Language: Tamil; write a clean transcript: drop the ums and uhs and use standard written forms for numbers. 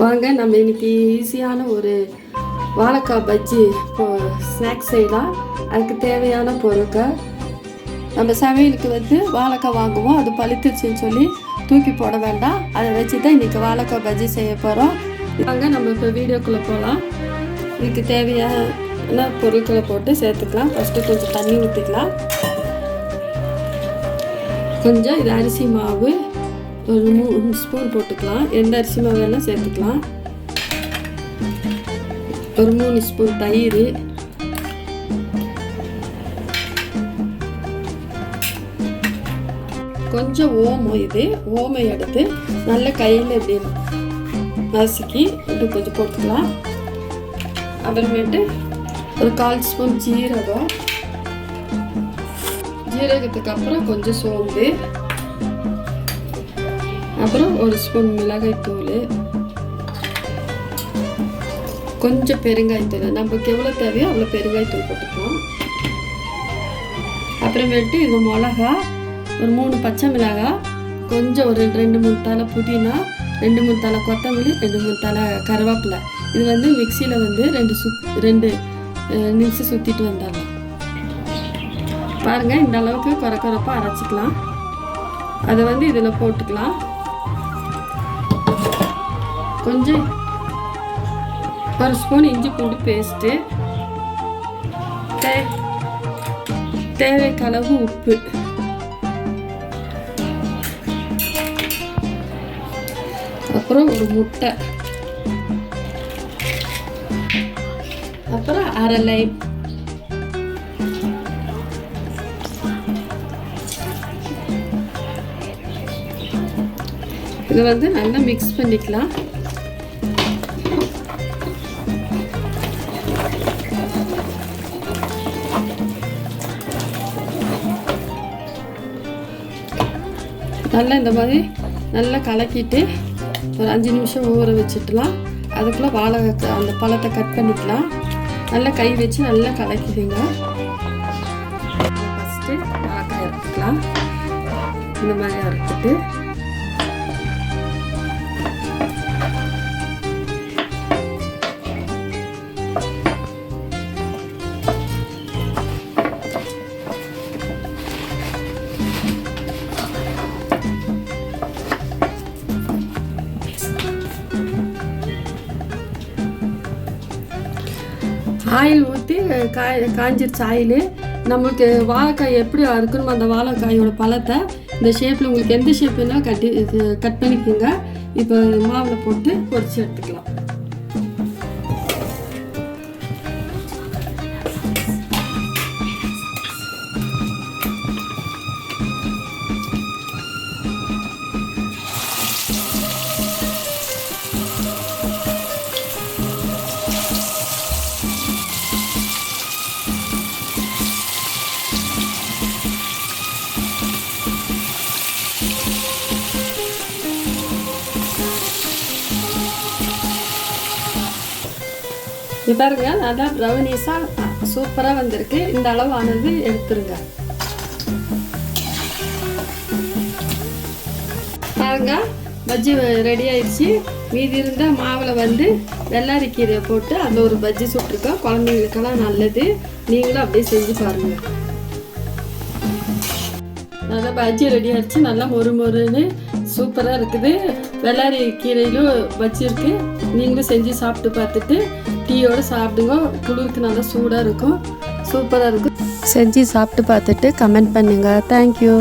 வாங்க நம்ம இன்னைக்கு ஈஸியான ஒரு வாழைக்காய் பஜ்ஜி ஸ்நாக்ஸ் செய்யலாம். அதுக்கு தேவையான பொருட்கள், நம்ம சமையலுக்கு வாழைக்காய் வாங்குவோம், அது பழுத்துச்சுன்னு சொல்லி தூக்கி போட வேண்டாம். அதை வச்சு தான் இன்றைக்கி வாழைக்காய் பஜ்ஜி செய்ய போகிறோம். வாங்க நம்ம இப்போ வீடியோக்குள்ளே போகலாம். இதுக்கு தேவையான பொருட்களை போட்டு சேர்த்துக்கலாம். ஃபஸ்ட்டு கொஞ்சம் தண்ணி ஊற்றிக்கலாம். கொஞ்சம் இது அரிசி மாவு ஒரு 3 ஸ்பூன் போட்டுக்கலாம். எந்த அரிசி மாவு வேணால் சேர்த்துக்கலாம். ஒரு 3 ஸ்பூன் தயிர், கொஞ்சம் ஓமம். இது ஓமை எடுத்து நல்ல கையில் இப்படி நசுக்கி இப்படி கொஞ்சம் போட்டுக்கலாம். அப்புறமேட்டு ஒரு 1/4 ஸ்பூன் ஜீரகம், ஜீரகத்துக்கு அப்புறம் கொஞ்சம் சோம்பு, அப்புறம் 1 ஸ்பூன் மிளகாய்த்தூள், கொஞ்சம் பெருங்காயத்தூள். நமக்கு எவ்வளோ தேவையோ அவ்வளோ பெருங்காயத்தூள் போட்டுக்கலாம். அப்புறமேட்டு இது மிளகா, ஒரு 3 பச்சை மிளகாய், கொஞ்சம் ஒரு 2-3 தலை புதினா, 2-3 தலை கொத்தமல்லி, 2-3 தலை கருவேப்பிலை. இது மிக்சியில் 2 நிமிஷம் சுற்றிட்டு வந்துடலாம். பாருங்கள், இந்த அளவுக்கு குறைப்பாக அரைச்சிக்கலாம். அதை இதில் போட்டுக்கலாம். கொஞ்சம் 1 ஸ்பூன் இஞ்சி பூண்டு பேஸ்ட்டு, தேவைக்கு அளவு உப்பு, அப்புறம் ஒரு முட்டை, அப்புறம் அரை லைம். இதை நல்லா மிக்ஸ் பண்ணிக்கலாம். நல்லா இந்த மாதிரி நல்லா கலக்கிட்டு ஒரு 5 நிமிஷம் ஊற வச்சுக்கலாம். அதுக்குள்ளே வாழைக்காய் அந்த பழத்தை கட் பண்ணிக்கலாம். நல்லா கை வச்சு நல்லா கலக்கிடுங்க. ஃபஸ்ட்டு வாழைக்காய் எடுத்துக்கலாம். இந்த மாதிரி அறுத்துட்டு ஆயில் ஊற்றி காஞ்சிருச்சு ஆயில். நமக்கு வாழைக்காய் எப்படி அறுக்கணுமோ அந்த வாழைக்காயோட பழத்தை இந்த ஷேப்பில் உங்களுக்கு எந்த ஷேப்புன்னா கட் பண்ணிக்கோங்க. இப்போ மாவில் போட்டு பொரிச்சு எடுத்துக்கலாம். பாருங்க, நல்லா ப்ரௌனிஸாக சூப்பராக வந்திருக்கு. இந்த அளவானது எடுத்துருங்க. பாருங்க, பஜ்ஜி ரெடி ஆயிடுச்சு. மீதி இருந்த மாவில் வெள்ளாரி கீரையை போட்டு அந்த ஒரு பஜ்ஜி சுட்டுருக்கோம். குழந்தைங்களுக்கெல்லாம் நல்லது. நீங்களும் அப்படியே செஞ்சு பாருங்கள். நல்லா பஜ்ஜி ரெடி ஆயிடுச்சு. நல்லா மொறுன்னு சூப்பராக இருக்குது. வெள்ளாரி கீரையிலும் பஜ்ஜி இருக்குது. நீங்களும் செஞ்சு சாப்பிட்டு பார்த்துட்டு டீயோடு சாப்பிடுங்க. குளிருக்கு நல்லா சூடாக இருக்கும், சூப்பராக இருக்கும். செஞ்சு சாப்பிட்டு பார்த்துட்டு கமெண்ட் பண்ணுங்கள். தேங்க்யூ.